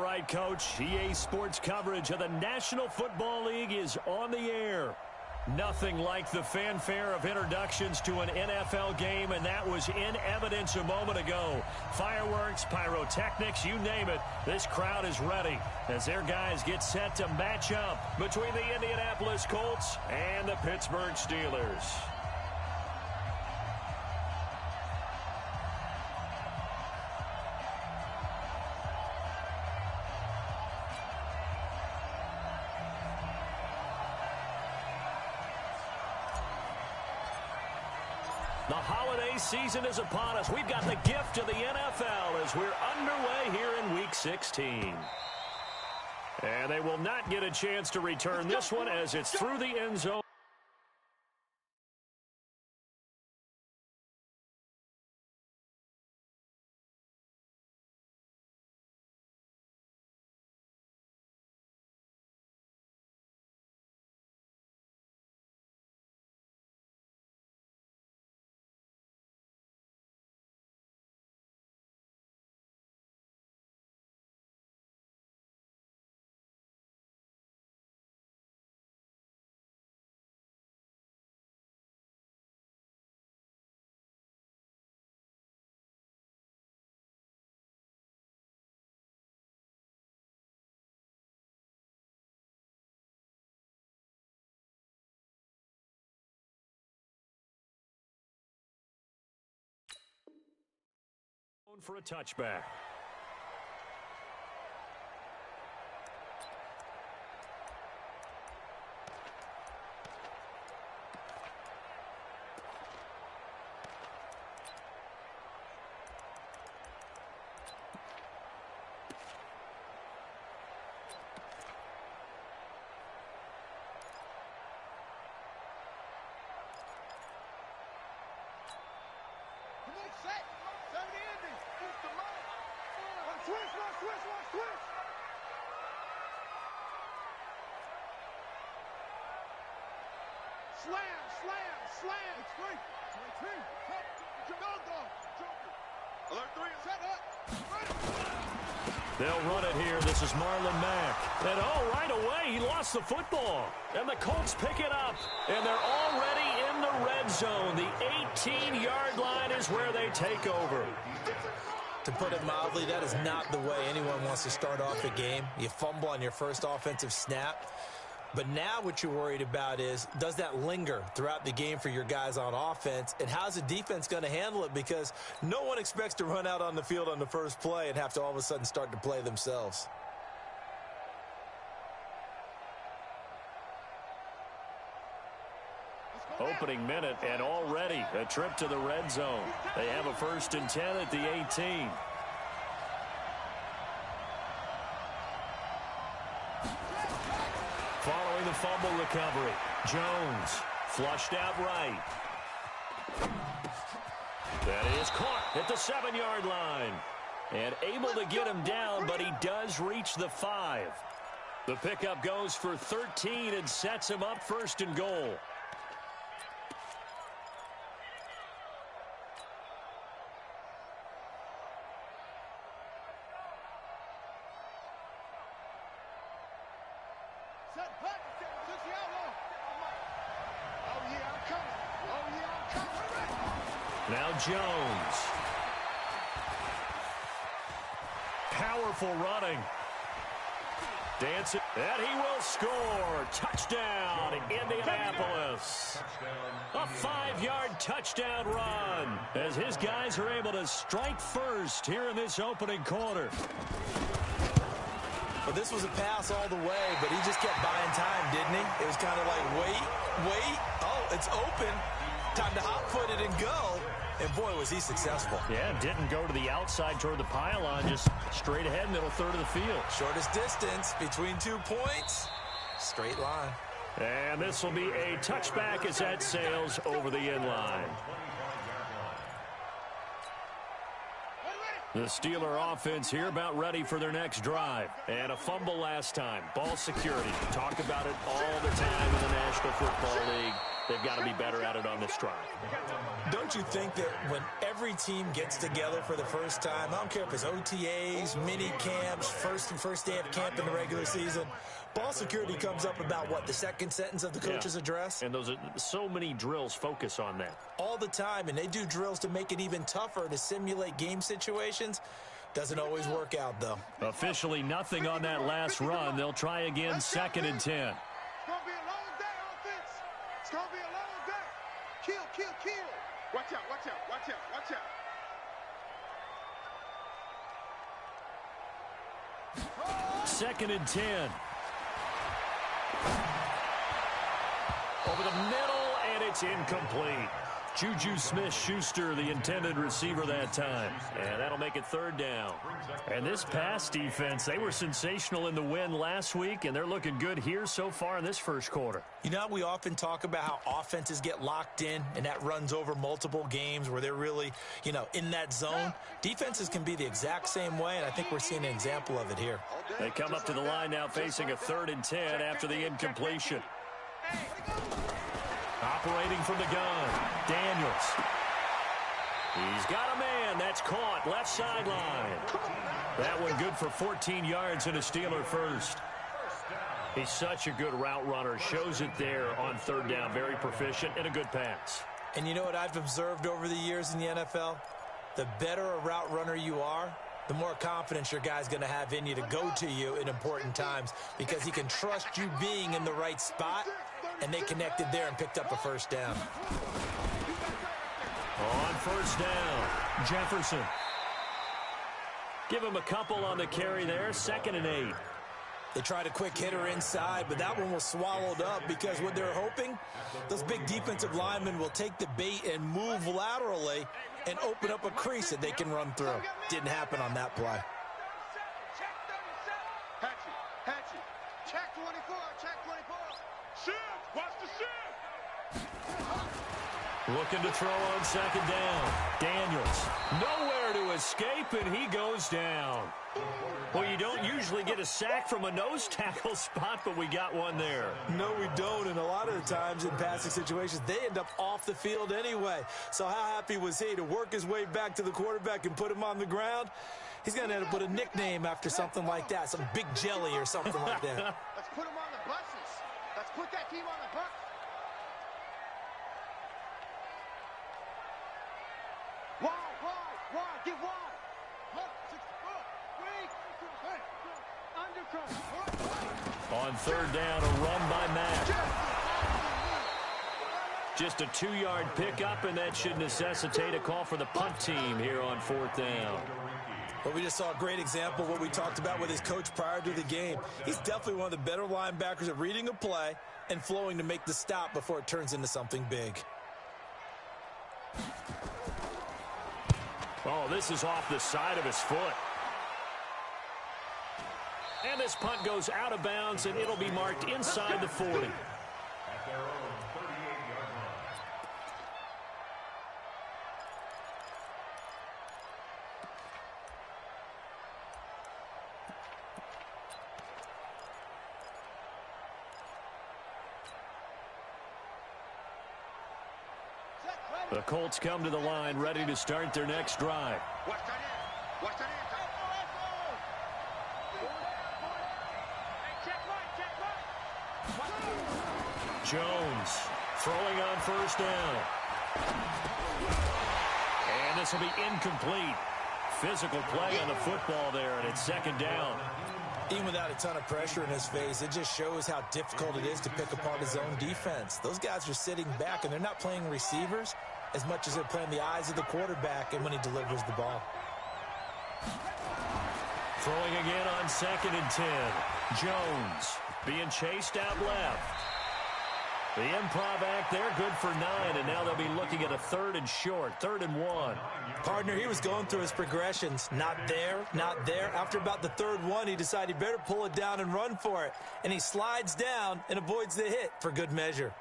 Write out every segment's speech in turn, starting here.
right, Coach. EA Sports coverage of the National Football League is on the air. Nothing like the fanfare of introductions to an NFL game, and that was in evidence a moment ago. Fireworks, pyrotechnics, you name it. This crowd is ready as their guys get set to match up between the Indianapolis Colts and the Pittsburgh Steelers. The holiday season is upon us. We've got the gift of the NFL as we're underway here in Week 16. And they will not get a chance to return this one as it's through the end zone. For a touchback. They'll run it here. This is Marlon Mack. And right away, he lost the football. And the Colts pick it up. And they're already in the red zone. The 18-yard line is where they take over. To put it mildly, that is not the way anyone wants to start off a game. You fumble on your first offensive snap. But now what you're worried about is, does that linger throughout the game for your guys on offense? And how's the defense going to handle it? Because no one expects to run out on the field on the first play and have to all of a sudden start to play themselves. Opening minute and already a trip to the red zone. They have a 1st and 10 at the 18. Following the fumble recovery, Jones flushed out right. That is caught at the 7-yard line. And able to get him down, but he does reach the 5. The pickup goes for 13 and sets him up 1st and goal. Now Jones. Powerful running. Dancing. And he will score. Touchdown, Indianapolis. A 5-yard touchdown run as his guys are able to strike first here in this opening quarter. Well, this was a pass all the way, but he just kept buying time, didn't he? It was kind of like, wait. Oh, it's open. Time to hot-foot it and go. And, boy, was he successful. Yeah, didn't go to the outside toward the pylon, just straight ahead, middle third of the field. Shortest distance between 2 points. Straight line. And this will be a touchback as that sails over the end line. The Steeler offense here about ready for their next drive. And a fumble last time. Ball security. Talk about it all the time in the National Football League. They've got to be better at it on this drive. Don't you think that when every team gets together for the first time. I don't care if it's OTAs, mini camps, first day of camp in the regular season. Ball security comes up about, what, the second sentence of the coach's address? And those are so many drills focus on that. All the time, and they do drills to make it even tougher to simulate game situations. Doesn't always work out, though. Officially nothing on that last run. They'll try again, 2nd and 10. It's going to be a long day, offense. It's going to be a long day. Kill, kill, kill. Watch out, watch out, watch out, watch out. 2nd and 10. Over the middle, and it's incomplete. Juju Smith-Schuster, the intended receiver that time. And that'll make it 3rd down. And this pass defense, they were sensational in the win last week, and they're looking good here so far in this first quarter. You know, we often talk about how offenses get locked in, and that runs over multiple games where they're really, in that zone. Defenses can be the exact same way, and I think we're seeing an example of it here. They come up to the line now facing a 3rd and 10 after the incompletion. Operating from the gun, Daniels. He's got a man. That's caught. Left sideline. That one good for 14 yards and a Steeler first. He's such a good route runner. Shows it there on 3rd down. Very proficient and a good pass. And you know what I've observed over the years in the NFL? The better a route runner you are, the more confidence your guy's going to have in you to go to you in important times because he can trust you being in the right spot, and they connected there and picked up a 1st down. On 1st down, Jefferson. Give him a couple on the carry there, 2nd and 8. They tried a quick hitter inside, but that one was swallowed up because what they're hoping, those big defensive linemen will take the bait and move laterally and open up a crease that they can run through. Didn't happen on that play. Hatchet. Check 24, check 24. Shift, watch the shift. Looking to throw on 2nd down. Daniels, nowhere to escape, and he goes down. Well, you don't usually get a sack from a nose tackle spot, but we got one there. No, we don't, and a lot of the times in passing situations, they end up off the field anyway. So how happy was he to work his way back to the quarterback and put him on the ground? He's going to end up with a nickname after something like that, some Big Jelly or something like that. Let's put him on the buses. Let's put that team on the bus. Wide, get wide. On 3rd down, a run by Mack. Just a 2-yard pickup, and that should necessitate a call for the punt team here on 4th down. Well, we just saw a great example of what we talked about with his coach prior to the game. He's definitely one of the better linebackers at reading a play and flowing to make the stop before it turns into something big. Oh, this is off the side of his foot. And this punt goes out of bounds, and it'll be marked inside the 40. The Colts come to the line, ready to start their next drive. Watch that in. Watch that in. Jones throwing on 1st down. And this will be incomplete. Physical play on the football there, and it's 2nd down. Even without a ton of pressure in his face, it just shows how difficult it is to pick apart his own defense. Those guys are sitting back, and they're not playing receivers as much as they're playing the eyes of the quarterback and when he delivers the ball. Throwing again on 2nd and 10. Jones being chased out left. The improv act there, good for 9, and now they'll be looking at a 3rd and short, 3rd and 1. Partner, he was going through his progressions. Not there, not there. After about the 3rd one, he decided he better pull it down and run for it. And he slides down and avoids the hit for good measure.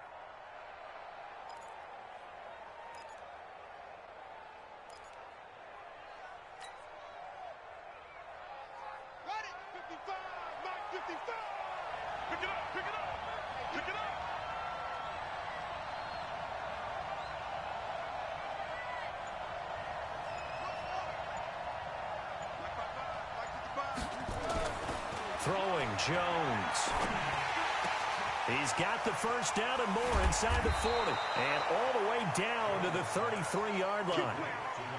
Got it. 55, Mike 55. Pick it up, pick it up. Pick it up. Jones. He's got the first down and more inside the 40. And all the way down to the 33-yard line.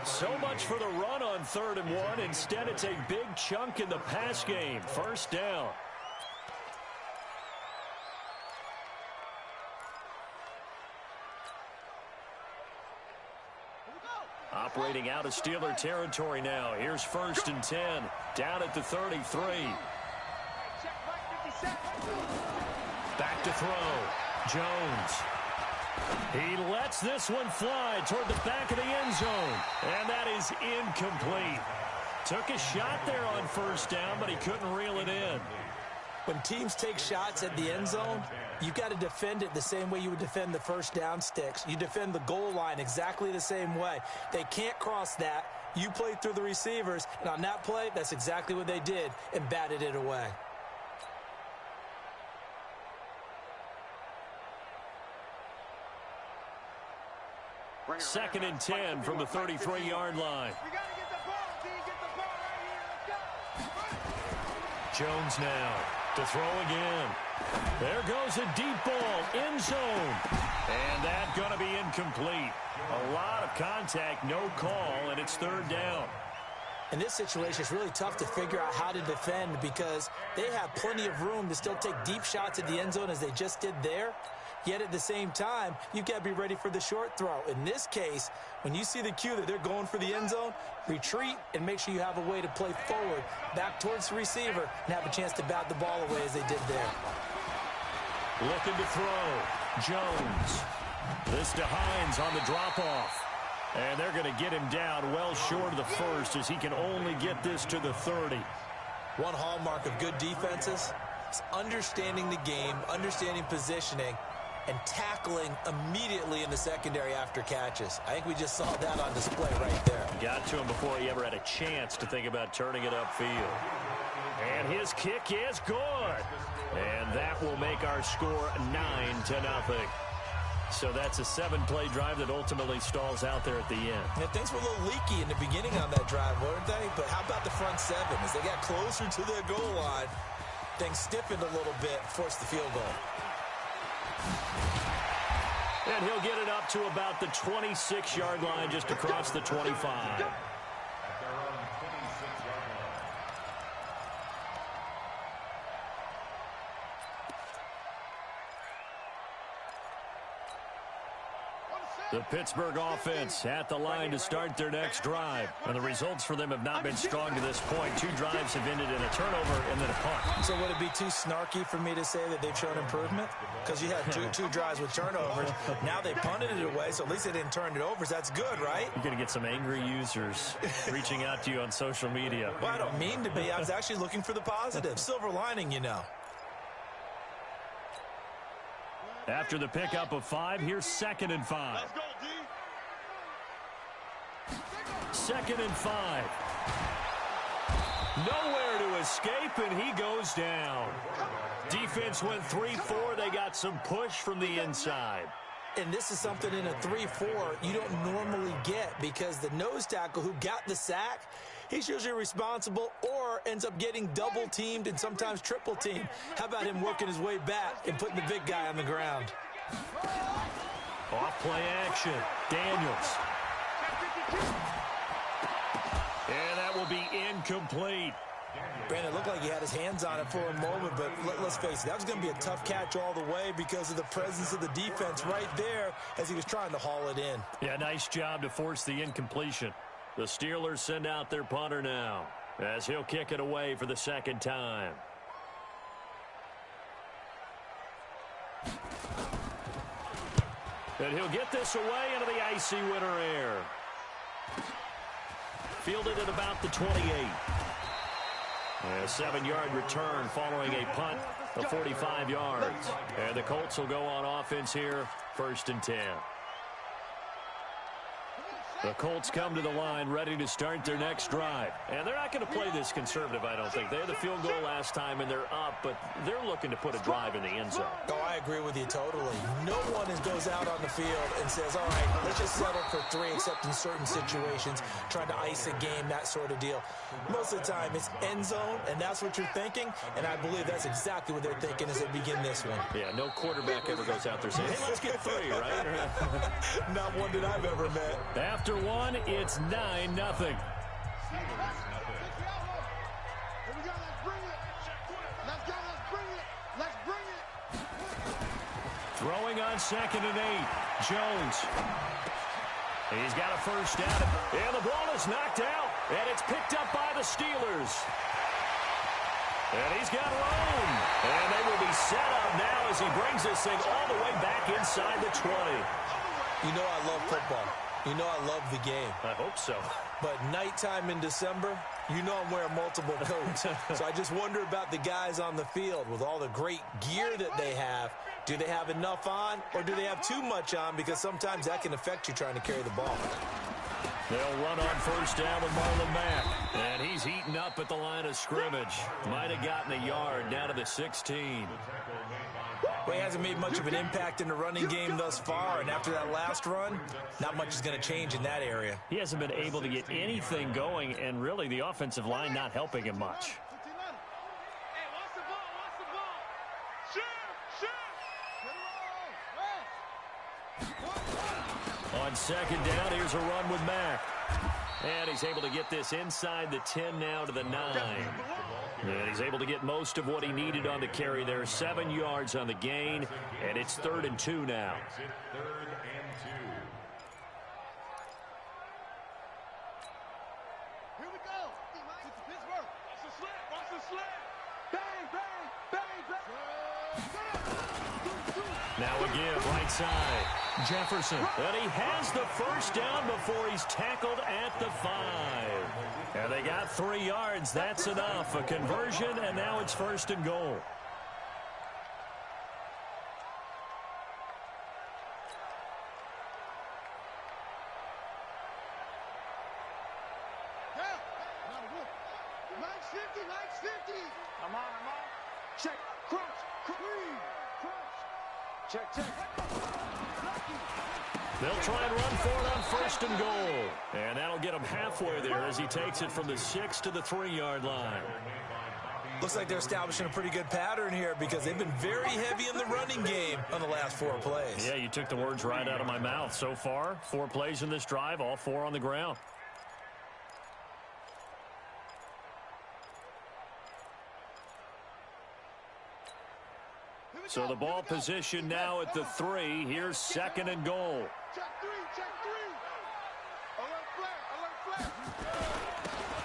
So much for the run on 3rd and 1. Instead, it's a big chunk in the pass game. First down. Operating out of Steeler territory now. Here's 1st and 10. Down at the 33. Back to throw. Jones. He lets this one fly toward the back of the end zone. And that is incomplete. Took a shot there on 1st down, but he couldn't reel it in. When teams take shots at the end zone, you've got to defend it the same way you would defend the 1st down sticks. You defend the goal line exactly the same way. They can't cross that. You play through the receivers, and on that play, that's exactly what they did and batted it away. Second and 10 from the 33-yard line. Jones now to throw again. There goes a deep ball, end zone. And that's going to be incomplete. A lot of contact, no call, and it's 3rd down. In this situation, it's really tough to figure out how to defend because they have plenty of room to still take deep shots at the end zone as they just did there. Yet at the same time, you've got to be ready for the short throw. In this case, when you see the cue that they're going for the end zone, retreat and make sure you have a way to play forward, back towards the receiver, and have a chance to bat the ball away as they did there. Looking to throw. Jones. This to Hines on the drop-off. And they're going to get him down well short of the 1st as he can only get this to the 30. One hallmark of good defenses is understanding the game, understanding positioning, and tackling immediately in the secondary after catches. I think we just saw that on display right there. Got to him before he ever had a chance to think about turning it upfield. And his kick is good. And that will make our score 9-0. So that's a 7-play drive that ultimately stalls out there at the end. Yeah, things were a little leaky in the beginning on that drive, weren't they? But how about the front 7? As they got closer to their goal line, things stiffened a little bit, forced the field goal. And he'll get it up to about the 26-yard line, just across the 25. The Pittsburgh offense at the line to start their next drive. And the results for them have not been strong to this point. 2 drives have ended in a turnover and then a punt. So would it be too snarky for me to say that they've shown improvement? Because you had two drives with turnovers. Now they punted it away, so at least they didn't turn it over. So that's good, right? You're going to get some angry users reaching out to you on social media. Well, I don't mean to be. I was actually looking for the positive. Silver lining, you know. After the pickup of 5, here's 2nd and 5. Let's go, D. 2nd and 5. Nowhere to escape, and he goes down. Defense went 3-4. They got some push from the inside. And this is something in a 3-4 you don't normally get because the nose tackle who got the sack, he's usually responsible or ends up getting double-teamed and sometimes triple-teamed. How about him working his way back and putting the big guy on the ground? Off-play action. Daniels. And that will be incomplete. Brandon, it looked like he had his hands on it for a moment, but let's face it, that was going to be a tough catch all the way because of the presence of the defense right there as he was trying to haul it in. Yeah, nice job to force the incompletion. The Steelers send out their punter now as he'll kick it away for the 2nd time. And he'll get this away into the icy winter air. Fielded at about the 28. A 7-yard return following a punt of 45 yards. And the Colts will go on offense here, 1st and 10. The Colts come to the line ready to start their next drive. And they're not going to play this conservative, I don't think. They had the field goal last time, and they're up, but they're looking to put a drive in the end zone. Oh, I agree with you totally. No one goes out on the field and says, all right, let's just settle for 3, except in certain situations, trying to ice a game, that sort of deal. Most of the time, it's end zone, and that's what you're thinking, and I believe that's exactly what they're thinking as they begin this one. Yeah, no quarterback ever goes out there saying, hey, let's get 3, right? Not one that I've ever met. After one, it's 9-0. Throwing on 2nd and 8. Jones. He's got a first down. And the ball is knocked out. And it's picked up by the Steelers. And he's got room. And they will be set up now as he brings this thing all the way back inside the 20. You know I love football. You know I love the game. I hope so. But nighttime in December, you know I'm wearing multiple coats. So I just wonder about the guys on the field with all the great gear that they have. Do they have enough on, or do they have too much on? Because sometimes that can affect you trying to carry the ball. They'll run on first down with Marlon Mack. And he's heating up at the line of scrimmage. Might have gotten a yard down to the 16. Well, he hasn't made much of an impact in the running game thus far, and after that last run, not much is going to change in that area. He hasn't been able to get anything going, and really the offensive line not helping him much. On 2nd down, here's a run with Mack. And he's able to get this inside the 10 now to the 9. And he's able to get most of what he needed on the carry there. 7 yards on the gain, and it's 3rd and 2 now. Here we go. Pittsburgh. Watch the slant. Watch the slant. Bang, bang, bang, bang. Now again, right side. Jefferson. And he has the first down before he's tackled at the 5. And they got 3 yards. That's enough. A conversion, and now it's 1st and goal. Nice 50. I'm on. Check. Crunch. Check. They'll try and run for it on 1st and goal. And that'll get him halfway there as he takes it from the 6 to the 3-yard line. Looks like they're establishing a pretty good pattern here because they've been very heavy in the running game on the last 4 plays. Yeah, you took the words right out of my mouth. So far, 4 plays in this drive, all 4 on the ground. So the ball position now at the 3. Here's 2nd and goal. Check 3. Alert flat.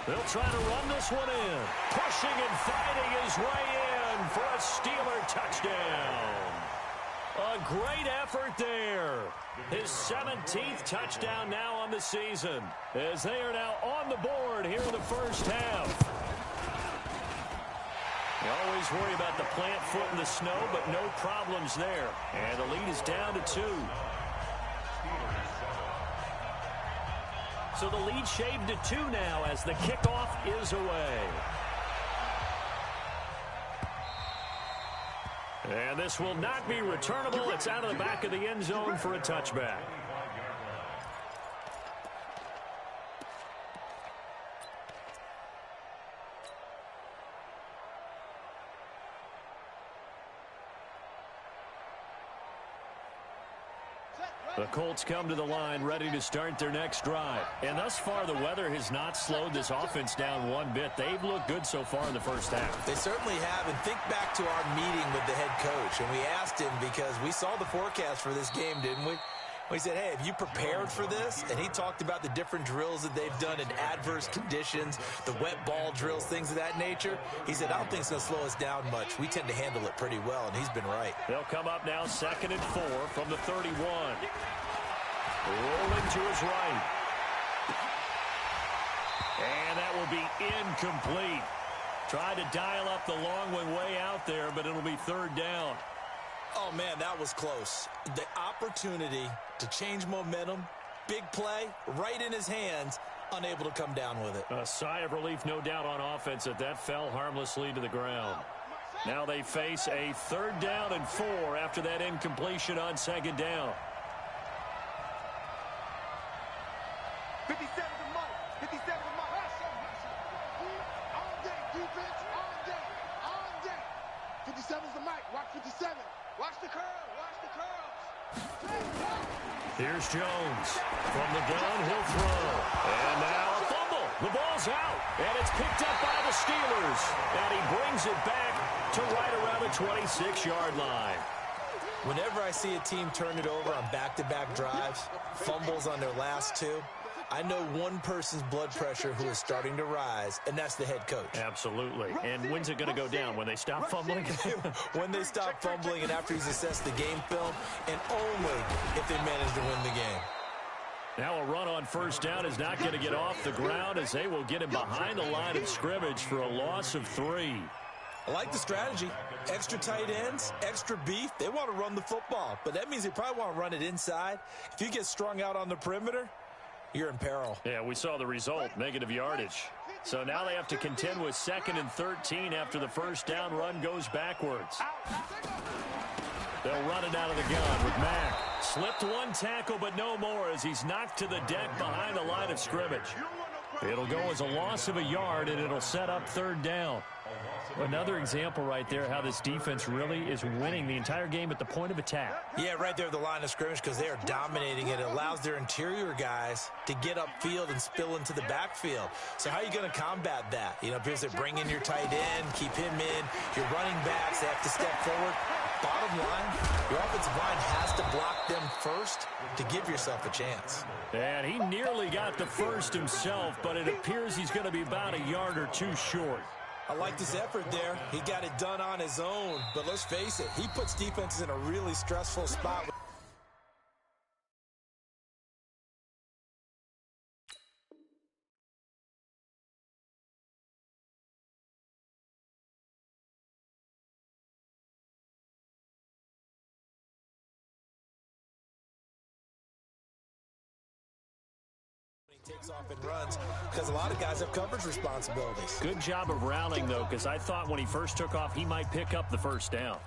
They'll try to run this one in. Pushing and fighting his way in for a Steeler touchdown. A great effort there. His 17th touchdown now on the season, as they are now on the board here in the first half. You always worry about the plant foot in the snow, but no problems there. And the lead is down to 2. So the lead shaved to 2 now as the kickoff is away. And this will not be returnable. It's out of the back of the end zone for a touchback. The Colts come to the line ready to start their next drive. And thus far, the weather has not slowed this offense down one bit. They've looked good so far in the first half. They certainly have. And think back to our meeting with the head coach. And we asked him because we saw the forecast for this game, didn't we? We said, hey, have you prepared for this? And he talked about the different drills that they've done in adverse conditions, the wet ball drills, things of that nature. He said, I don't think it's going to slow us down much. We tend to handle it pretty well, and he's been right. They'll come up now 2nd and 4 from the 31. Rolling to his right. And that will be incomplete. Tried to dial up the long one way out there, but it'll be 3rd down. Oh, man, that was close. The opportunity to change momentum, Big play, right in his hands, unable to come down with it. A sigh of relief, no doubt, on offense that fell harmlessly to the ground. Now they face a 3rd down and 4 after that incompletion on 2nd down. 57 to Mike. 57 to Mike. On deck, defense. On deck. On deck. 57's the Mike. Watch 57. Watch the curl. Watch the curls. Here's Jones. From the gun, he'll throw. And now a fumble. The ball's out. And it's picked up by the Steelers. And he brings it back to right around the 26-yard line. Whenever I see a team turn it over on back-to-back drives, fumbles on their last 2, I know one person's blood pressure who is starting to rise, and that's the head coach. Absolutely. And when's it going to go down? When they stop fumbling? When they stop fumbling and after he's assessed the game film, and only if they manage to win the game. Now a run on 1st down is not going to get off the ground as they will get him behind the line of scrimmage for a loss of 3. I like the strategy. Extra tight ends, extra beef. They want to run the football, but that means they probably want to run it inside. If you get strung out on the perimeter, you're in peril. Yeah, we saw the result, negative yardage. So now they have to contend with 2nd and 13 after the 1st down run goes backwards. They'll run it out of the gun with Mack. Slipped one tackle, but no more as he's knocked to the deck behind the line of scrimmage. It'll go as a loss of a yard, and it'll set up 3rd down. Another example right there how this defense really is winning the entire game at the point of attack. Yeah, right there at the line of scrimmage because they are dominating it. It allows their interior guys to get upfield and spill into the backfield. So how are you going to combat that? You know, because they bring in your tight end, keep him in. Your running backs, they have to step forward. Bottom line, your offensive line has to block them first to give yourself a chance. And he nearly got the first himself, but it appears he's going to be about a yard or 2 short. I like his effort there. He got it done on his own. But let's face it, he puts defenses in a really stressful spot. Takes off and runs because a lot of guys have coverage responsibilities. Good job of rallying, though, because I thought when he first took off, he might pick up the 1st down.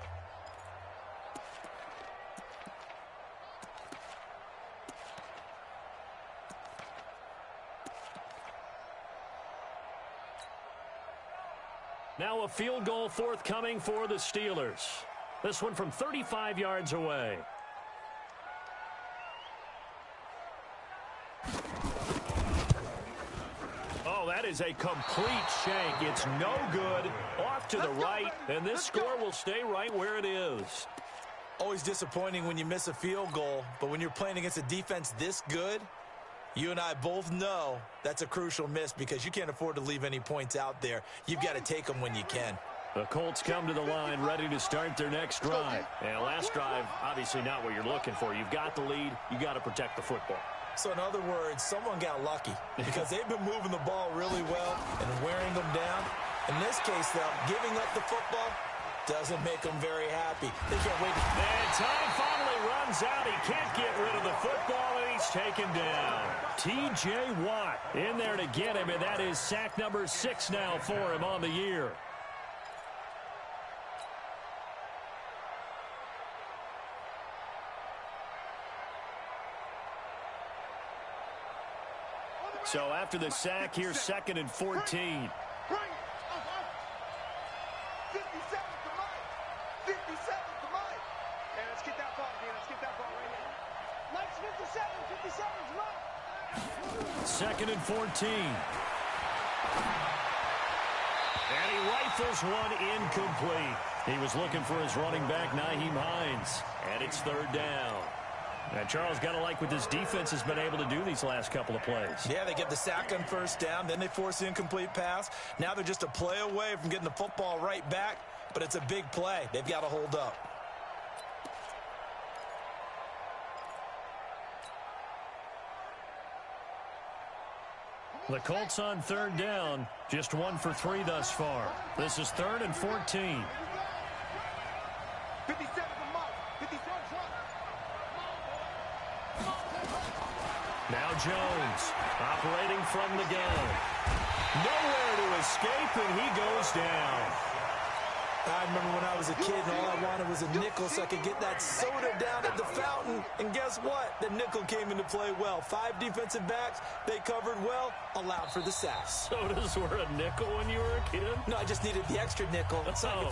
Now a field goal forthcoming for the Steelers. This one from 35 yards away. That is a complete shank. It's no good. Off to the right, and this score will stay right where it is. Always disappointing when you miss a field goal, but when you're playing against a defense this good, you and I both know that's a crucial miss because you can't afford to leave any points out there. You've got to take them when you can. The Colts come to the line ready to start their next drive. And last drive, obviously not what you're looking for. You've got the lead. You got to protect the football. So in other words, someone got lucky because they've been moving the ball really well and wearing them down. In this case, though, giving up the football doesn't make them very happy. They can't wait. And time finally runs out. He can't get rid of the football, and he's taken down. T.J. Watt in there to get him, and that is sack number 6 now for him on the year. So after the sack, here's 2nd and 14. 57 to Mike. 57 to Mike. And let's get that ball, man. Let's get that ball right here. Mike's 57. 57's Mike. 2nd and 14. And he rifles one incomplete. He was looking for his running back, Nyheim Hines. And it's 3rd down. And Charles, got to like what this defense has been able to do these last couple of plays. Yeah, they get the sack on 1st down, then they force the incomplete pass. Now they're just a play away from getting the football right back, but it's a big play. They've got to hold up. The Colts on 3rd down, just 1 for 3 thus far. This is 3rd and 14. 57 to Mike. 57's Now Jones operating from the gun. Nowhere to escape, and he goes down. I remember when I was a kid and all I wanted was a nickel so I could get that soda down at the fountain. And guess what? The nickel came into play well. 5 defensive backs, they covered well, allowed for the sacks. Sodas were a nickel when you were a kid? No, I just needed the extra nickel so I could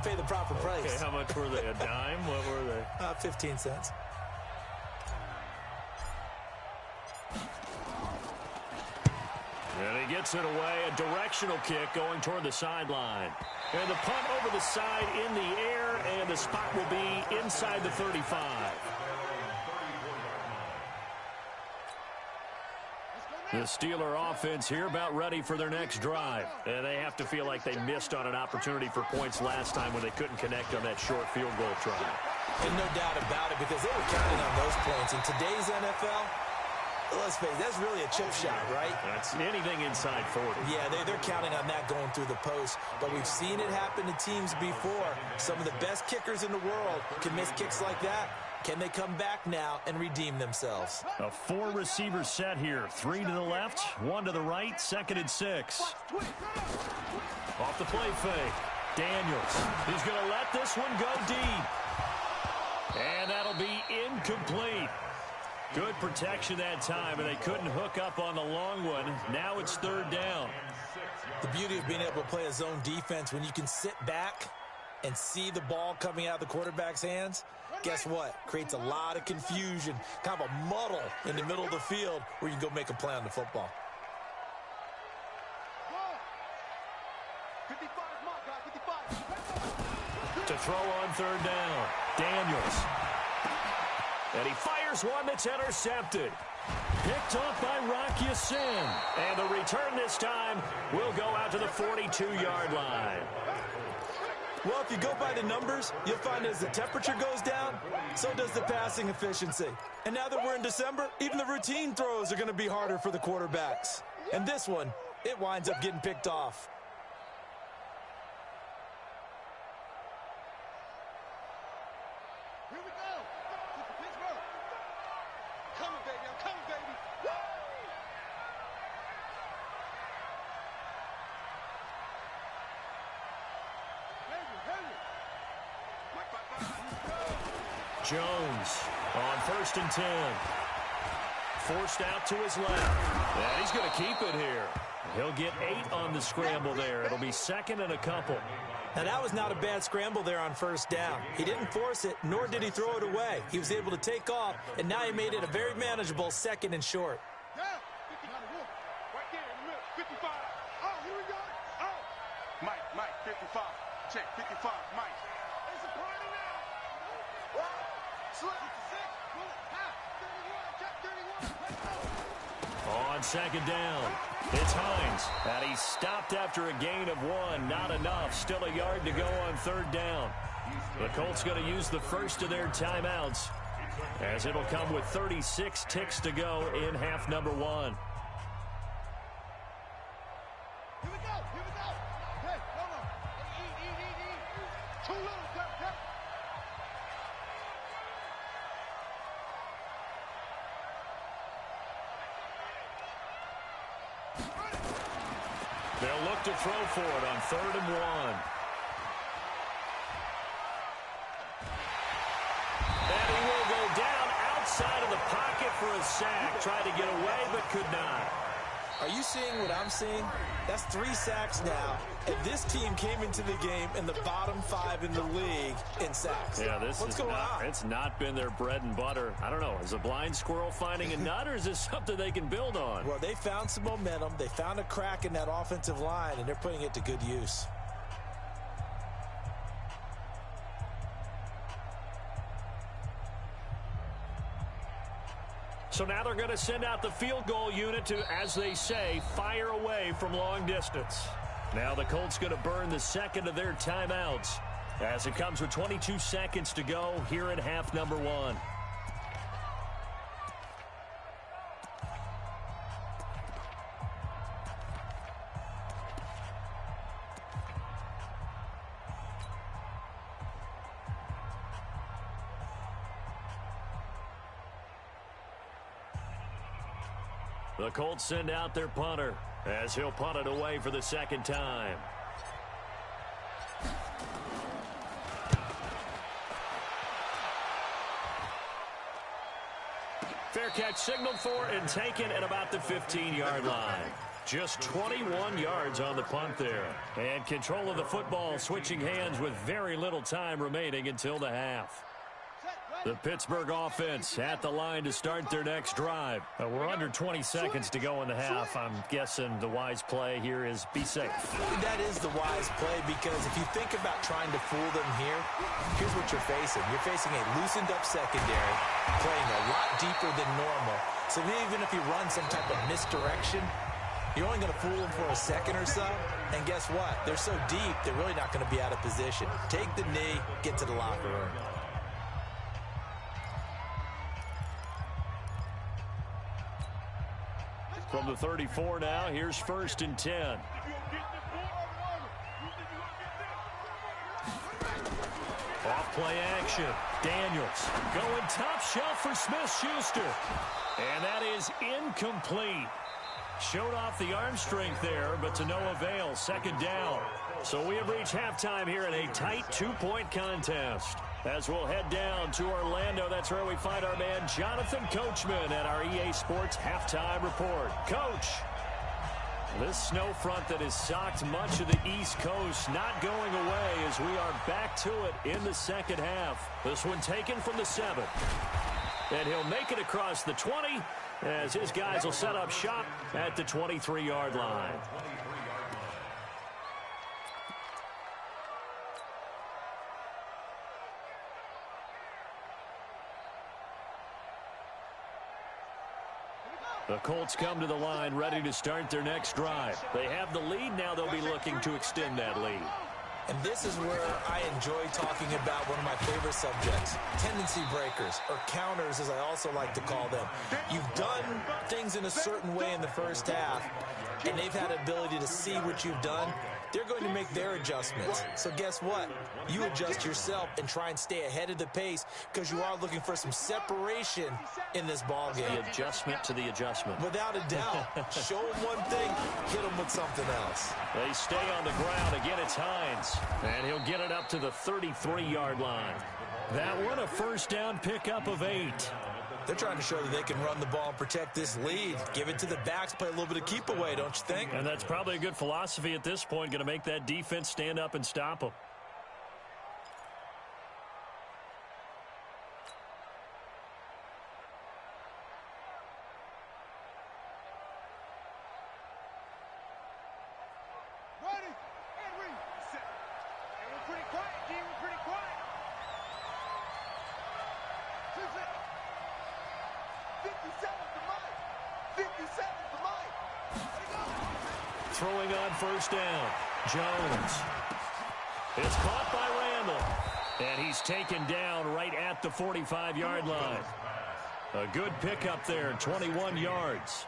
pay the proper price. Okay, how much were they? A dime? What were they? 15 cents. And he gets it away. A directional kick going toward the sideline. And the punt over the side in the air, and the spot will be inside the 35. The Steeler offense here about ready for their next drive. And they have to feel like they missed on an opportunity for points last time when they couldn't connect on that short field goal try. And no doubt about it, because they were counting on those points. In today's NFL, let's face it, that's really a chip shot, right? That's anything inside 40. Yeah, they're counting on that going through the post. But we've seen it happen to teams before. Some of the best kickers in the world can miss kicks like that. Can they come back now and redeem themselves? A 4-receiver set here. 3 to the left, 1 to the right, 2nd and 6. Off the play fake. Daniels. He's going to let this one go deep. And that'll be incomplete. Good protection that time, and they couldn't hook up on the long one. Now it's 3rd down. The beauty of being able to play a zone defense when you can sit back and see the ball coming out of the quarterback's hands, guess what? Creates a lot of confusion, kind of a muddle in the middle of the field where you can go make a play on the football. 55. To throw on 3rd down. Daniels. And he fires one that's intercepted. Picked off by Rocky Sin. And the return this time will go out to the 42-yard line. Well, if you go by the numbers, you'll find as the temperature goes down, so does the passing efficiency. And now that we're in December, even the routine throws are going to be harder for the quarterbacks. And this one, it winds up getting picked off. Here we go. Pittsburgh. Coming, baby. I'm coming, baby. Woo! Jones on 1st and 10. Forced out to his left. And he's going to keep it here. He'll get 8 on the scramble there. It'll be 2nd and a couple. Now, that was not a bad scramble there on 1st down. He didn't force it, nor did he throw it away. He was able to take off, and now he made it a very manageable 2nd and short. Yeah. 50. Right there in the middle. 55. Oh, here we go. Oh. Mike, 55. Check, 55, Mike. It's a party now. Slip. 56. Half. 31. Check, 31. Let's go. On 2nd down, it's Hines. And he stopped after a gain of 1. Not enough. Still a yard to go on 3rd down. The Colts going to use the first of their timeouts, as it'll come with 36 ticks to go in half number 1. Here we go. Hey, come on. Eat. Too little, Jeff. They'll look to throw for it on 3rd and 1. And he will go down outside of the pocket for a sack. Tried to get away, but could not. Are you seeing what I'm seeing? That's 3 sacks now, and this team came into the game in the bottom 5 in the league in sacks. Yeah, What's going on? It's not been their bread and butter. I don't know. Is a blind squirrel finding a nut, or is this something they can build on? Well, they found some momentum. They found a crack in that offensive line, and they're putting it to good use. So now they're going to send out the field goal unit to, as they say, fire away from long distance. Now the Colts going to burn the 2nd of their timeouts, as it comes with 22 seconds to go here in half number 1. The Colts send out their punter as he'll punt it away for the second time. Fair catch signaled for and taken at about the 15-yard line. Just 21 yards on the punt there. And control of the football switching hands with very little time remaining until the half. The Pittsburgh offense at the line to start their next drive. We're under 20 seconds to go in the half. I'm guessing the wise play here is be safe. That is the wise play, because if you think about trying to fool them here, here's what you're facing. You're facing a loosened up secondary, playing a lot deeper than normal. So even if you run some type of misdirection, you're only going to fool them for a second or so. And guess what? They're so deep, they're really not going to be out of position. Take the knee, get to the locker room. From the 34 now, here's 1st and 10. Off play action. Daniels going top shelf for Smith-Schuster. And that is incomplete. Showed off the arm strength there, but to no avail. 2nd down. So we have reached halftime here in a tight 2-point contest. As we'll head down to Orlando, that's where we find our man Jonathan Coachman at our EA Sports Halftime Report. Coach, this snow front that has socked much of the East Coast not going away as we are back to it in the second half. This one taken from the 7. And he'll make it across the 20 as his guys will set up shop at the 23-yard line. The Colts come to the line ready to start their next drive. They have the lead. Now they'll be looking to extend that lead. And this is where I enjoy talking about one of my favorite subjects, tendency breakers, or counters as I also like to call them. You've done things in a certain way in the first half, and they've had the ability to see what you've done. They're going to make their adjustments. So guess what? You adjust yourself and try and stay ahead of the pace, because you are looking for some separation in this ball game. The adjustment to the adjustment. Without a doubt. Show them one thing, hit them with something else. They stay on the ground. Again, it's Hines. And he'll get it up to the 33-yard line. That one a first down pickup of 8. They're trying to show that they can run the ball and protect this lead. Give it to the backs, play a little bit of keep away, don't you think? And that's probably a good philosophy at this point, going to make that defense stand up and stop them. Throwing on first down. Jones is caught by Randall. And he's taken down right at the 45-yard line. A good pickup there, 21 yards.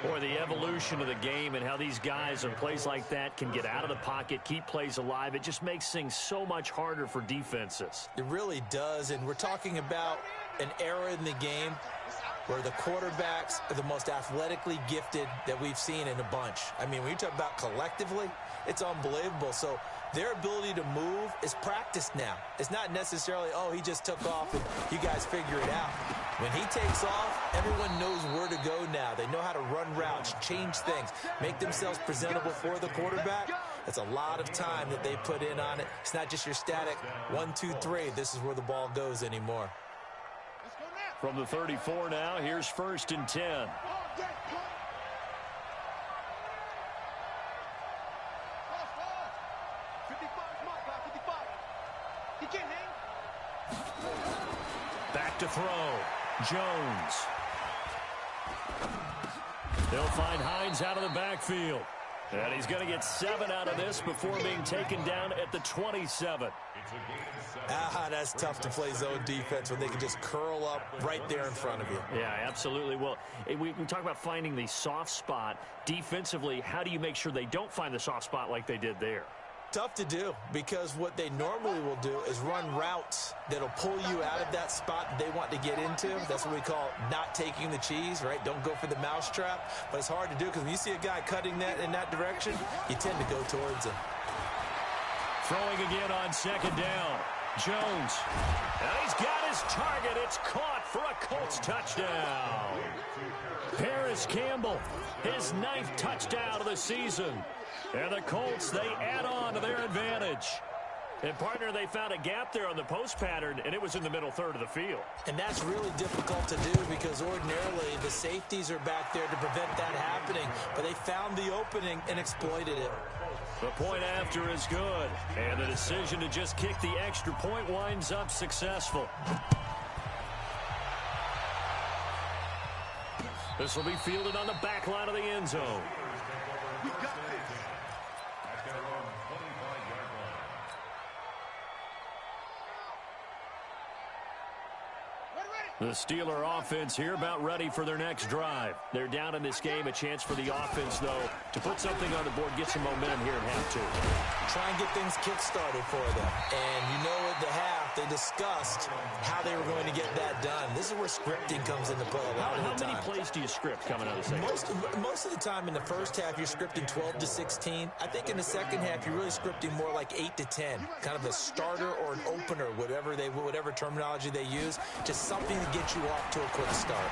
Boy, the evolution of the game and how these guys in plays like that can get out of the pocket, keep plays alive, it just makes things so much harder for defenses. It really does, and we're talking about an era in the game where the quarterbacks are the most athletically gifted that we've seen in a bunch. I mean, when you talk about collectively, it's unbelievable. So their ability to move is practiced now. It's not necessarily, oh, he just took off and you guys figure it out. When he takes off, everyone knows where to go now. They know how to run routes, change things, make themselves presentable for the quarterback. That's a lot of time that they put in on it. It's not just your static 1, 2, 3. This is where the ball goes anymore. From the 34 now, here's 1st and 10. Back to throw. Jones. They'll find Hines out of the backfield. And he's going to get 7 out of this before being taken down at the 27. That's tough to play zone defense when they can just curl up right there in front of you. Yeah, absolutely. Well, we talk about finding the soft spot. Defensively, how do you make sure they don't find the soft spot like they did there? Tough to do, because what they normally will do is run routes that'll pull you out of that spot that they want to get into. That's what we call not taking the cheese, right? Don't go for the mousetrap. But it's hard to do, because when you see a guy cutting that in that direction, you tend to go towards him. Throwing again on second down. Jones. And he's got his target. It's caught for a Colts touchdown. Paris Campbell, his 9th touchdown of the season. And the Colts, they add on to their advantage. And, partner, they found a gap there on the post pattern, and it was in the middle third of the field. And that's really difficult to do, because ordinarily the safeties are back there to prevent that happening. But they found the opening and exploited it. The point after is good. And the decision to just kick the extra point winds up successful. This will be fielded on the back line of the end zone. We got this. The Steeler offense here about ready for their next drive. They're down in this game. A chance for the offense, though, to put something on the board, get some momentum here in half 2. Try and get things kick-started for them. And you know at the half, they discussed how they were going to get that done. This is where scripting comes into play a lot of the time. How many plays do you script coming out of the second? Most of the time in the first half, you're scripting 12 to 16. I think in the second half, you're really scripting more like 8 to 10. Kind of a starter or an opener, whatever terminology they use. Just something to get you off to a quick start.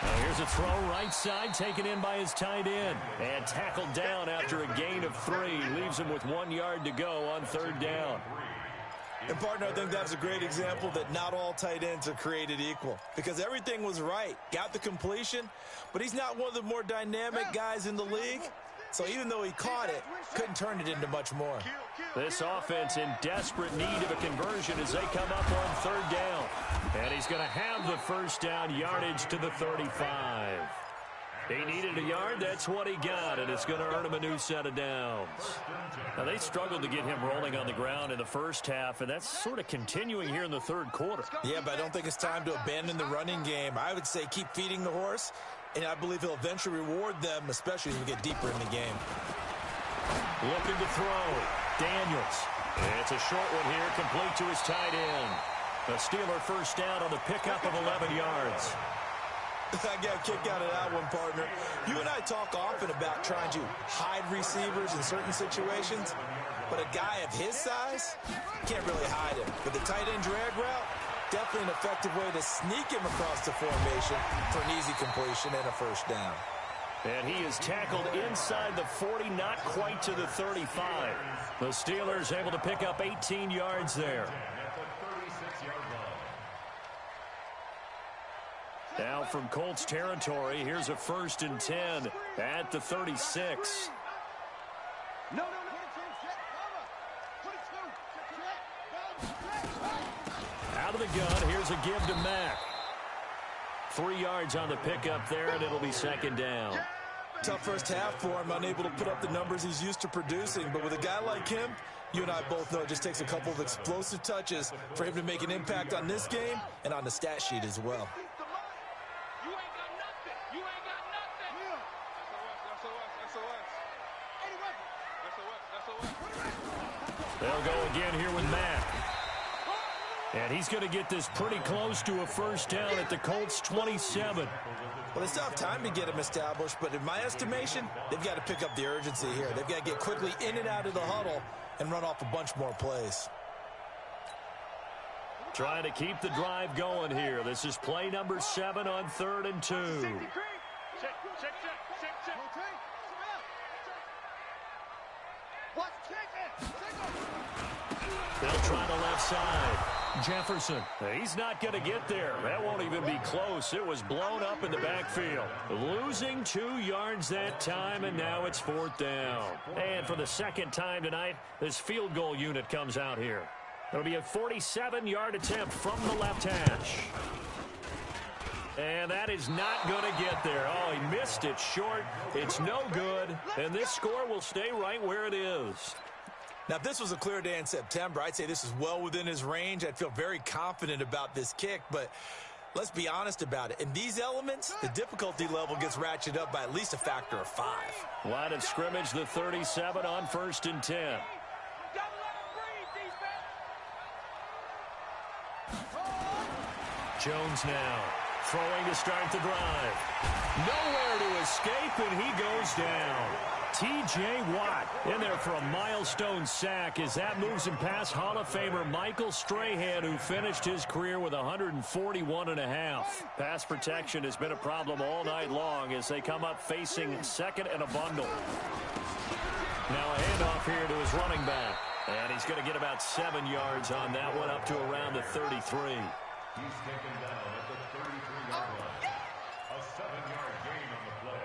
Now here's a throw right side, taken in by his tight end. And tackled down after a gain of 3. Leaves him with 1 yard to go on third down. And, partner, I think that's a great example that not all tight ends are created equal, because everything was right. Got the completion, but he's not one of the more dynamic guys in the league. So even though he caught it, couldn't turn it into much more. This offense in desperate need of a conversion as they come up on third down. And he's going to have the first down, yardage to the 35. He needed a yard. That's what he got, and it's going to earn him a new set of downs. Now, they struggled to get him rolling on the ground in the first half, and that's sort of continuing here in the third quarter. Yeah, but I don't think it's time to abandon the running game. I would say keep feeding the horse, and I believe he'll eventually reward them, especially as we get deeper in the game. Looking to throw. Daniels. It's a short one here, complete to his tight end. The Steeler first down on the pickup of 11 yards. I got a kick out of that one, partner. You and I talk often about trying to hide receivers in certain situations, but a guy of his size can't really hide him. But the tight end drag route, definitely an effective way to sneak him across the formation for an easy completion and a first down. And he is tackled inside the 40, not quite to the 35. The Steelers able to pick up 18 yards there. Now from Colts territory, here's a 1st and 10 at the 36. No. Out of the gun, here's a give to Mack. 3 yards on the pickup there, and it'll be second down. Tough first half for him, unable to put up the numbers he's used to producing. But with a guy like him, you and I both know it just takes a couple of explosive touches for him to make an impact on this game and on the stat sheet as well. They'll go again here with Mack. And he's going to get this pretty close to a first down at the Colts 27. Well, they still have time to get him established, but in my estimation, they've got to pick up the urgency here. They've got to get quickly in and out of the huddle and run off a bunch more plays. Trying to keep the drive going here. This is play number 7 on 3rd and 2. Check. They'll try the left side. Jefferson, he's not going to get there. That won't even be close. It was blown up in the backfield. Losing 2 yards that time, and now it's 4th down. And for the second time tonight, this field goal unit comes out here. It'll be a 47-yard attempt from the left hash. And that is not going to get there. Oh, he missed it short. It's no good. And this score will stay right where it is. Now, if this was a clear day in September, I'd say this is well within his range. I'd feel very confident about this kick, but Let's be honest about it. In these elements, the difficulty level gets ratcheted up by at least a factor of 5. Line of scrimmage, the 37 on 1st and 10. Jones now throwing to start the drive. Nowhere to escape, and he goes down. T.J. Watt in there for a milestone sack as that moves him past Hall of Famer Michael Strahan, who finished his career with 141.5. Pass protection has been a problem all night long as they come up facing second and a bundle. Now a handoff here to his running back. And he's going to get about 7 yards on that one, up to around the 33. He's taken down at the 33-yard line. A 7-yard gain on the play.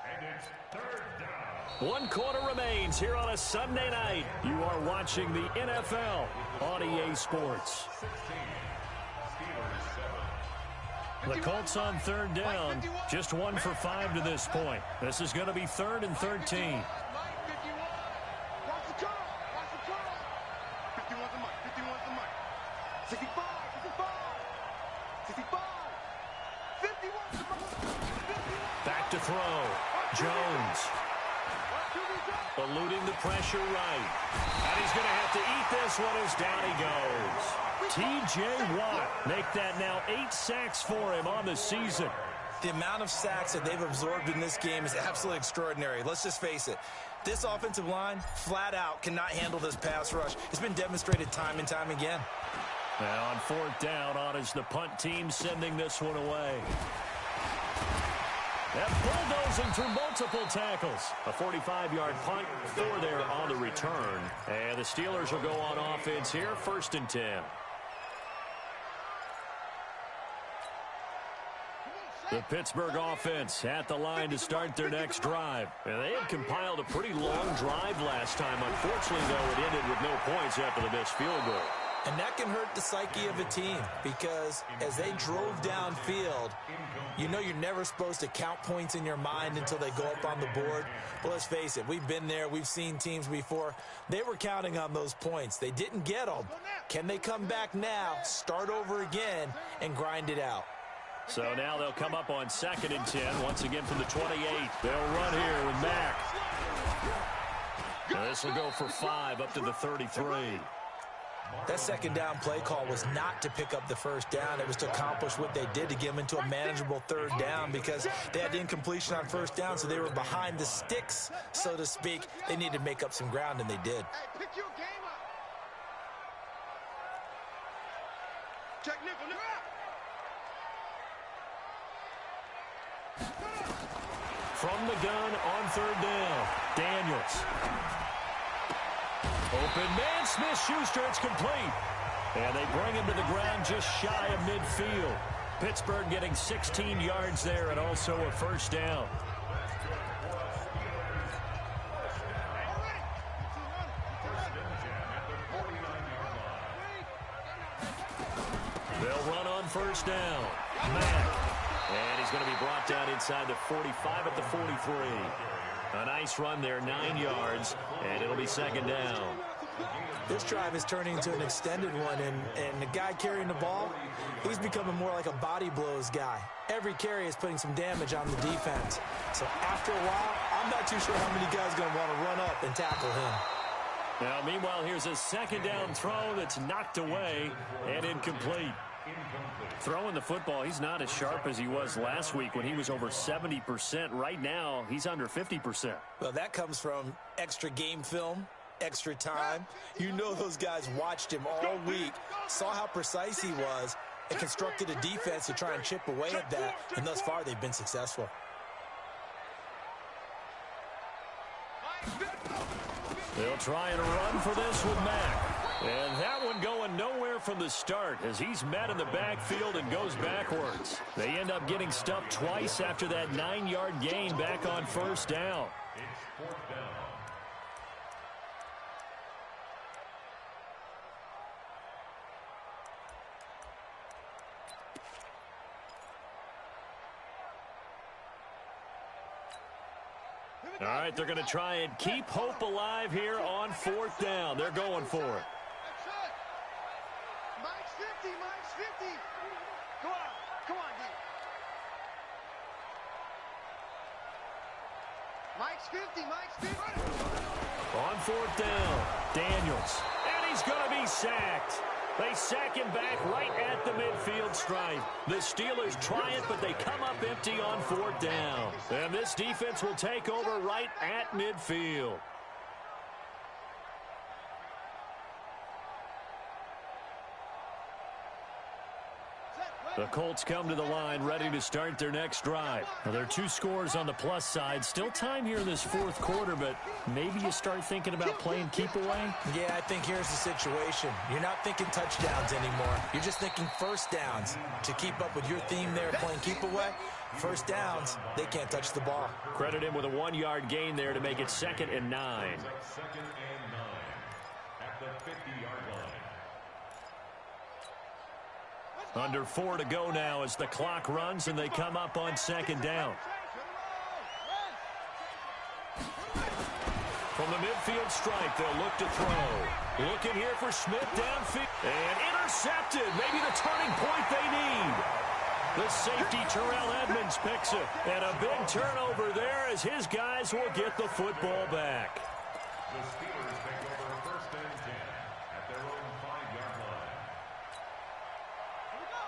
And it's 3rd down. 1 quarter remains here on a Sunday night. You are watching the NFL on EA Sports. 16. Steelers 7. The Colts on 3rd down. Just 1 for 5 to this point. This is going to be 3rd and 13. Watch the curl. Watch the curl. 51's the mic. 51's the mic. 65. 65. 51's the mic. Back to throw. Jones eluding the pressure right. And he's going to have to eat this one as down he goes. T.J. Watt make that now 8 sacks for him on the season. The amount of sacks that they've absorbed in this game is absolutely extraordinary. Let's just face it. This offensive line, flat out, cannot handle this pass rush. It's been demonstrated time and time again. Now on 4th down, on is the punt team sending this one away. And bulldozing through multiple tackles. A 45-yard punt, 4 there on the return. And the Steelers will go on offense here, 1st and 10. The Pittsburgh offense at the line to start their next drive. And they had compiled a pretty long drive last time. Unfortunately, though, it ended with no points after the missed field goal. And that can hurt the psyche of a team because as they drove downfield, you know you're never supposed to count points in your mind until they go up on the board. But let's face it, we've been there. We've seen teams before. They were counting on those points. They didn't get them. Can they come back now, start over again, and grind it out? So now they'll come up on 2nd and 10. Once again from the 28. They'll run here with Mack. Now this will go for 5 up to the 33. That 2nd down play call was not to pick up the 1st down. It was to accomplish what they did to get them into a manageable 3rd down because they had the incompletion on 1st down, so they were behind the sticks, so to speak. They needed to make up some ground, and they did. Hey, pick your game up. Check nickel, nickel. From the gun on 3rd down, Daniels. Open man, Smith-Schuster, it's complete. And they bring him to the ground just shy of midfield. Pittsburgh getting 16 yards there and also a 1st down. They'll run on 1st down. Mack. And he's going to be brought down inside the 45 at the 43. A nice run there, 9 yards, and it'll be 2nd down. This drive is turning into an extended one, and the guy carrying the ball, he's becoming more like a body blows guy. Every carry is putting some damage on the defense. So after a while, I'm not too sure how many guys are going to want to run up and tackle him. Now, meanwhile, here's a 2nd down throw that's knocked away and incomplete. Throwing the football, he's not as sharp as he was last week when he was over 70%. Right now, he's under 50%. Well, that comes from extra game film, extra time. You know those guys watched him all week, saw how precise he was, and constructed a defense to try and chip away at that, and thus far they've been successful. They'll try and run for this with Mack. And that one going nowhere from the start as he's met in the backfield and goes backwards. They end up getting stuffed twice after that 9-yard gain back on 1st down. It's 4th down. All right, they're going to try and keep hope alive here on 4th down. They're going for it. That's it. Mike's 50, Mike's 50. Go on. Come on, D. Mike's 50. Mike's 50. On fourth down, Daniels. And he's going to be sacked. They sack him back right at the midfield stripe. The Steelers try it, but they come up empty on fourth down. And this defense will take over right at midfield. The Colts come to the line ready to start their next drive. Now, there are 2 scores on the plus side. Still time here in this fourth quarter, but maybe you start thinking about playing keep away? Yeah, I think here's the situation. You're not thinking touchdowns anymore. You're just thinking first downs. To keep up with your theme there, playing keep away, first downs, they can't touch the ball. Credit him with a 1-yard gain there to make it 2nd and 9. Second and 9 at the 50-yard line. Under 4 to go now as the clock runs and they come up on 2nd down. From the midfield stripe, they'll look to throw. Looking here for Smith downfield. And intercepted. Maybe the turning point they need. The safety, Terrell Edmonds, picks it. And a big turnover there as his guys will get the football back. The Steelers take over first and 10 at their own 5-yard line.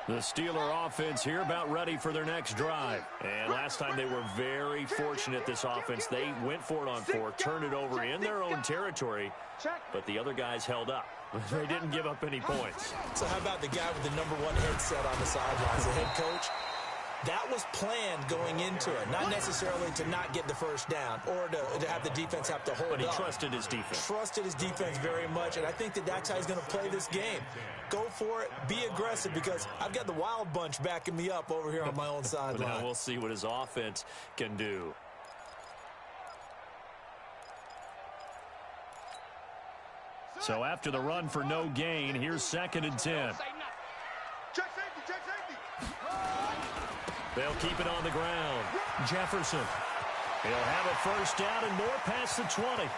The Steeler offense here about ready for their next drive. And last time they were very fortunate, this offense. They went for it on 4, turned it over in their own territory, but the other guys held up. They didn't give up any points. So how about the guy with the #1 headset on the sidelines, the head coach? That was planned going into it, not necessarily to not get the first down or to have the defense have to hold up. But he trusted his defense. Trusted his defense very much, and I think that's how he's going to play this game. Go for it, be aggressive, because I've got the wild bunch backing me up over here on my own sideline. Now we'll see what his offense can do. So after the run for no gain, here's 2nd and 10. Check safety, check safety. They'll keep it on the ground. Jefferson. He'll have a first down and more past the 20.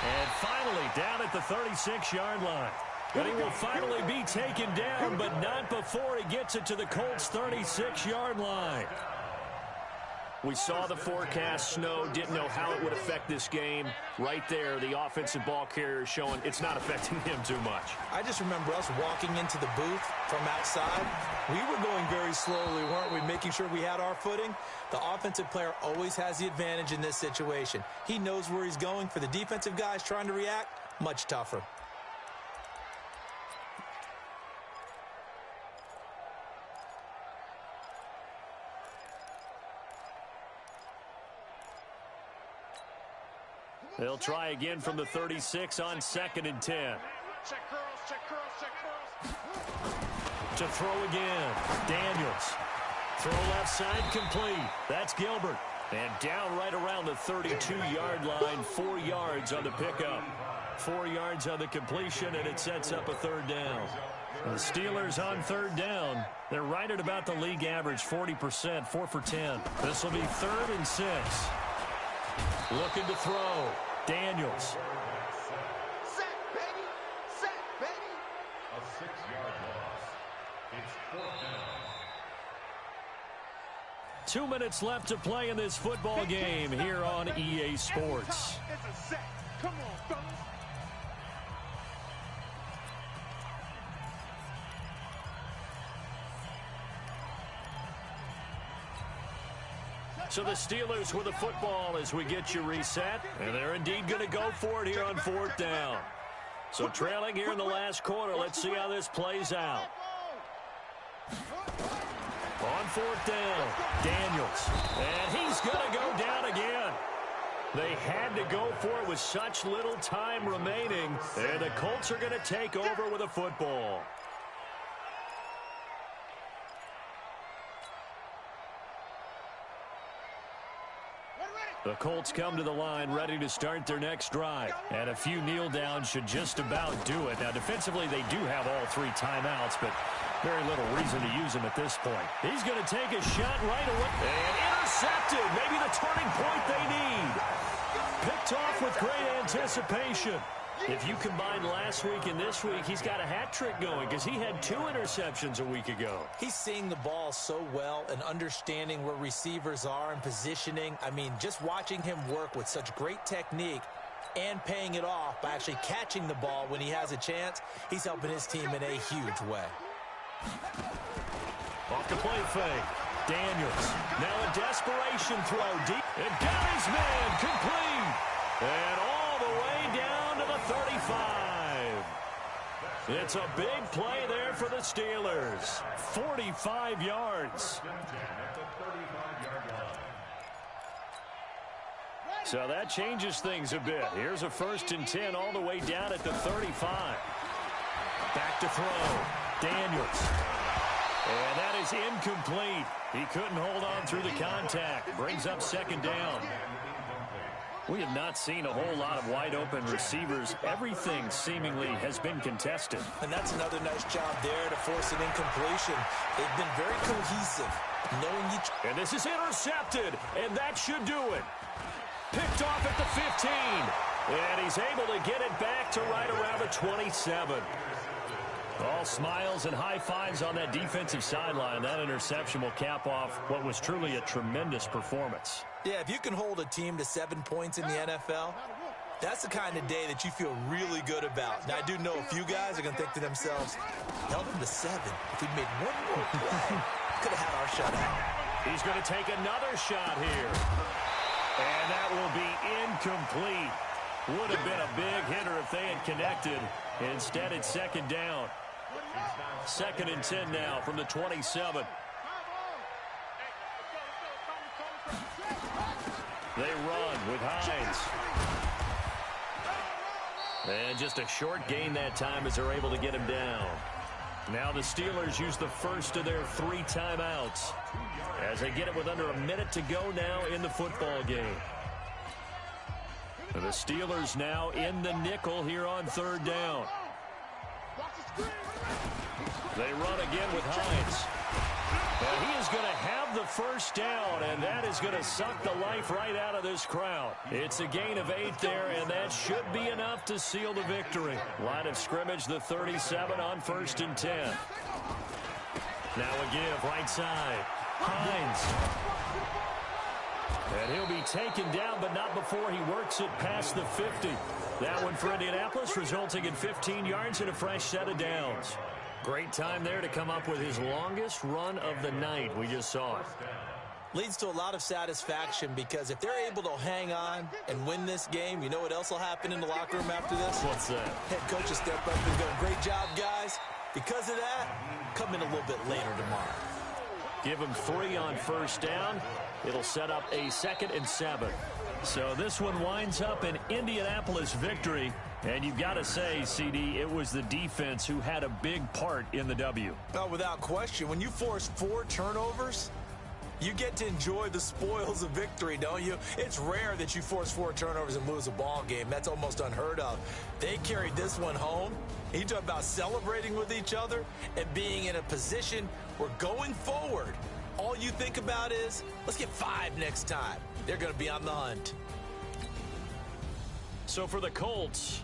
And finally down at the 36-yard line. But he will finally be taken down, but not before he gets it to the Colts' 36-yard line. We saw the forecast, snow, didn't know how it would affect this game. Right there, the offensive ball carrier showing it's not affecting him too much. I just remember us walking into the booth from outside. We were going very slowly, weren't we, making sure we had our footing? The offensive player always has the advantage in this situation. He knows where he's going. For the defensive guys trying to react, much tougher. They'll try again from the 36 on 2nd and 10. Check curls, check curls, check curls. To throw again. Daniels. Throw left side complete. That's Gilbert. And down right around the 32-yard line. 4 yards on the pickup. 4 yards on the completion, and it sets up a 3rd down. The Steelers on 3rd down. They're right at about the league average, 40%, 4 for 10. This will be 3rd and 6. Looking to throw. Daniels. Set, baby. Set, baby. A 6-yard loss. It's 4th down. 2 minutes left to play in this football game here on EA Sports. It's a set. Come on, fellas. So the Steelers with the football as we get you reset. And they're indeed going to go for it here on 4th down. So trailing here in the last quarter. Let's see how this plays out. On 4th down, Daniels. And he's going to go down again. They had to go for it with such little time remaining. And the Colts are going to take over with a football. The Colts come to the line ready to start their next drive. And a few kneel downs should just about do it. Now, defensively, they do have all 3 timeouts, but very little reason to use them at this point. He's going to take a shot right away. And intercepted. Maybe the turning point they need. Picked off with great anticipation. If you combine last week and this week, he's got a hat trick going because he had 2 interceptions a week ago. He's seeing the ball so well and understanding where receivers are and positioning. I mean, just watching him work with such great technique and paying it off by actually catching the ball when he has a chance, he's helping his team in a huge way. Off the play fake. Daniels. Now a desperation throw deep. And got his man complete. And all the way down to the 35. It's a big play there for the Steelers. 45 yards. So that changes things a bit. Here's a 1st and 10 all the way down at the 35. Back to throw. Daniels. And that is incomplete. He couldn't hold on through the contact. Brings up 2nd down. We have not seen a whole lot of wide-open receivers. Everything seemingly has been contested. And that's another nice job there to force an incompletion. They've been very cohesive, knowing each. And this is intercepted, and that should do it. Picked off at the 15. And he's able to get it back to right around the 27. All smiles and high fives on that defensive sideline. That interception will cap off what was truly a tremendous performance. Yeah, if you can hold a team to 7 points in the NFL, that's the kind of day that you feel really good about. Now, I do know a few guys are going to think to themselves, held them to 7. If we'd made one more play, could have had our shot out. He's going to take another shot here. And that will be incomplete. Would have been a big hitter if they had connected. Instead, it's 2nd down. 2nd and 10 now from the 27. They run with Hines. And just a short gain that time as they're able to get him down. Now the Steelers use the first of their 3 timeouts as they get it with under a minute to go now in the football game. And the Steelers now in the nickel here on 3rd down. They run again with Hines. And he is going to have the 1st down, and that is going to suck the life right out of this crowd. It's a gain of 8 there, and that should be enough to seal the victory. Line of scrimmage, the 37 on 1st and 10. Now a give, right side. Hines. And he'll be taken down, but not before he works it past the 50. That one for Indianapolis, resulting in 15 yards and a fresh set of downs. Great time there to come up with his longest run of the night. We just saw it. Leads to a lot of satisfaction because if they're able to hang on and win this game, you know what else will happen in the locker room after this? What's that? Head coach will step up and go, great job, guys. Because of that, come in a little bit later tomorrow. Give him 3 on 1st down. It'll set up a 2nd and 7. So this one winds up an Indianapolis victory. And you've got to say, CD, it was the defense who had a big part in the W. Oh, without question. When you force 4 turnovers, you get to enjoy the spoils of victory, don't you? It's rare that you force 4 turnovers and lose a ball game. That's almost unheard of. They carried this one home. You talk about celebrating with each other and being in a position where going forward, all you think about is, let's get 5 next time. They're going to be on the hunt. So for the Colts,